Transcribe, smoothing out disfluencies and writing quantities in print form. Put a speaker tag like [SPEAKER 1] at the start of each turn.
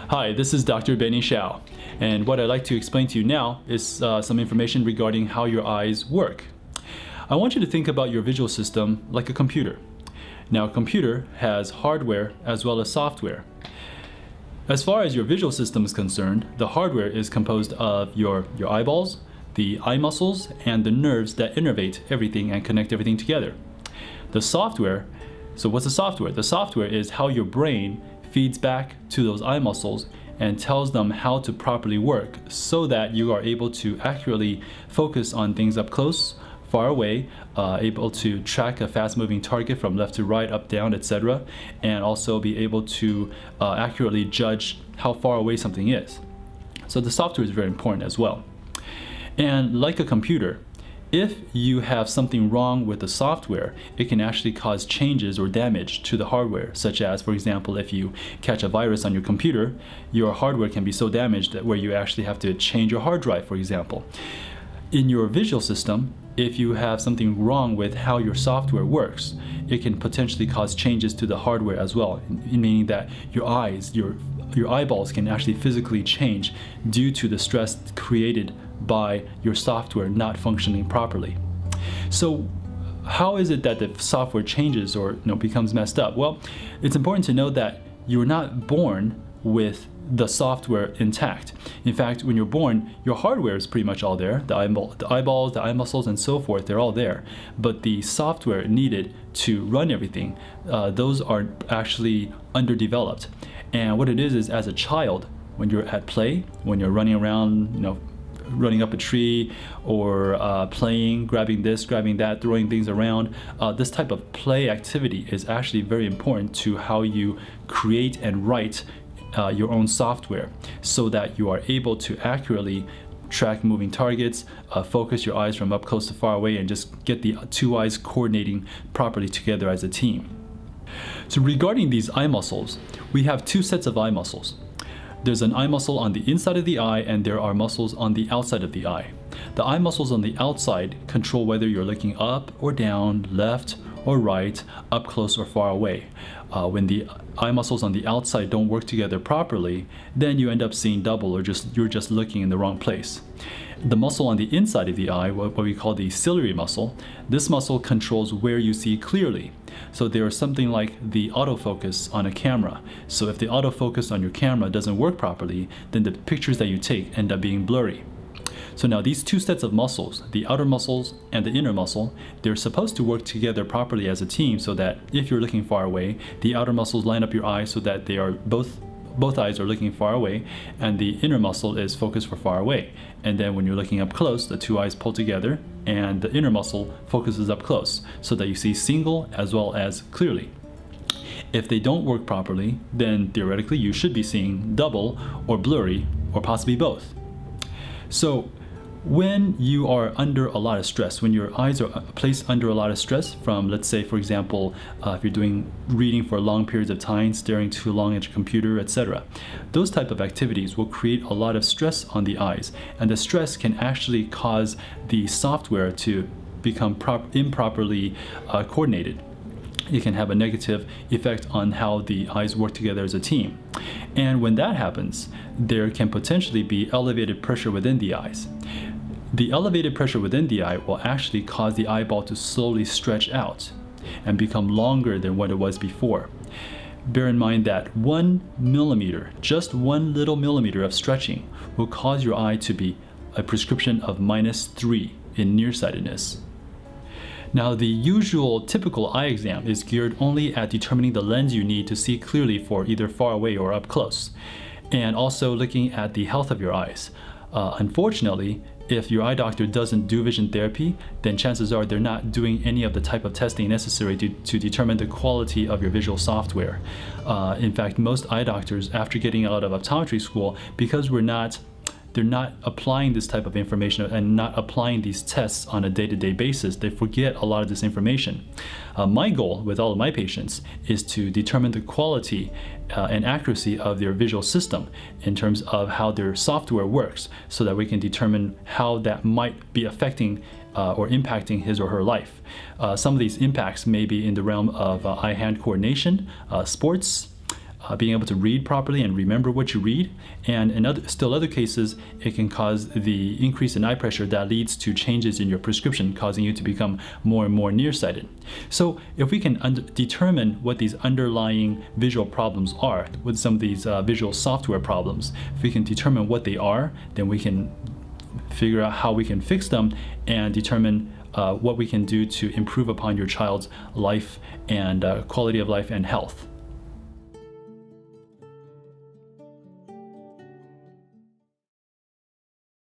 [SPEAKER 1] Hi, this is Dr. Benny Xiao, and what I'd like to explain to you now is some information regarding how your eyes work. I want you to think about your visual system like a computer. Now, a computer has hardware as well as software. As far as your visual system is concerned, the hardware is composed of your eyeballs, the eye muscles, and the nerves that innervate everything and connect everything together. The software, so what's the software? The software is how your brain feeds back to those eye muscles and tells them how to properly work so that you are able to accurately focus on things up close, far away, able to track a fast-moving target from left to right, up, down, etc., and also be able to accurately judge how far away something is. So the software is very important as well. And like a computer, if you have something wrong with the software, it can actually cause changes or damage to the hardware, such as, for example, if you catch a virus on your computer, your hardware can be so damaged that where you actually have to change your hard drive, for example. In your visual system, if you have something wrong with how your software works, it can potentially cause changes to the hardware as well, meaning that your eyes, your eyeballs can actually physically change due to the stress created by your software not functioning properly. So how is it that the software changes or becomes messed up? Well, it's important to know that you're not born with the software intact. In fact, when you're born, your hardware is pretty much all there. The eyeballs, the eye muscles, and so forth, they're all there. But the software needed to run everything, those are actually underdeveloped. And what it is as a child, when you're at play, when you're running around, running up a tree or playing, grabbing this, grabbing that, throwing things around. This type of play activity is actually very important to how you create and write your own software so that you are able to accurately track moving targets, focus your eyes from up close to far away, and just get the two eyes coordinating properly together as a team. So regarding these eye muscles, we have two sets of eye muscles. There's an eye muscle on the inside of the eye, and there are muscles on the outside of the eye. The eye muscles on the outside control whether you're looking up or down, left or right, up close or far away. When the eye muscles on the outside don't work together properly, then you end up seeing double, or you're just looking in the wrong place. The muscle on the inside of the eye, what we call the ciliary muscle, this muscle controls where you see clearly. So there is something like the autofocus on a camera. So if the autofocus on your camera doesn't work properly, then the pictures that you take end up being blurry. So now these two sets of muscles, the outer muscles and the inner muscle, they're supposed to work together properly as a team so that if you're looking far away, the outer muscles line up your eyes so that they are both eyes are looking far away, and the inner muscle is focused for far away. And then when you're looking up close, the two eyes pull together and the inner muscle focuses up close so that you see single as well as clearly. If they don't work properly, then theoretically you should be seeing double or blurry or possibly both. So when you are under a lot of stress, when your eyes are placed under a lot of stress from, let's say, for example, if you're doing reading for long periods of time, staring too long at your computer, etc., those type of activities will create a lot of stress on the eyes, and the stress can actually cause the software to become improperly coordinated. It can have a negative effect on how the eyes work together as a team. And when that happens, there can potentially be elevated pressure within the eyes. The elevated pressure within the eye will actually cause the eyeball to slowly stretch out and become longer than what it was before. Bear in mind that 1 millimeter, just 1 little millimeter of stretching will cause your eye to be a prescription of -3 in nearsightedness. Now, the usual typical eye exam is geared only at determining the lens you need to see clearly for either far away or up close, and also looking at the health of your eyes. Unfortunately, if your eye doctor doesn't do vision therapy, then chances are they're not doing any of the type of testing necessary to determine the quality of your visual software. In fact, most eye doctors, after getting out of optometry school, because they're not applying this type of information and not applying these tests on a day-to-day basis, they forget a lot of this information. My goal with all of my patients is to determine the quality and accuracy of their visual system in terms of how their software works, so that we can determine how that might be affecting or impacting his or her life. Some of these impacts may be in the realm of eye-hand coordination, sports, being able to read properly and remember what you read. And in other cases, it can cause the increase in eye pressure that leads to changes in your prescription, causing you to become more and more nearsighted. So if we can determine what these underlying visual problems are, with some of these visual software problems, if we can determine what they are, then we can figure out how we can fix them and determine what we can do to improve upon your child's life and quality of life and health.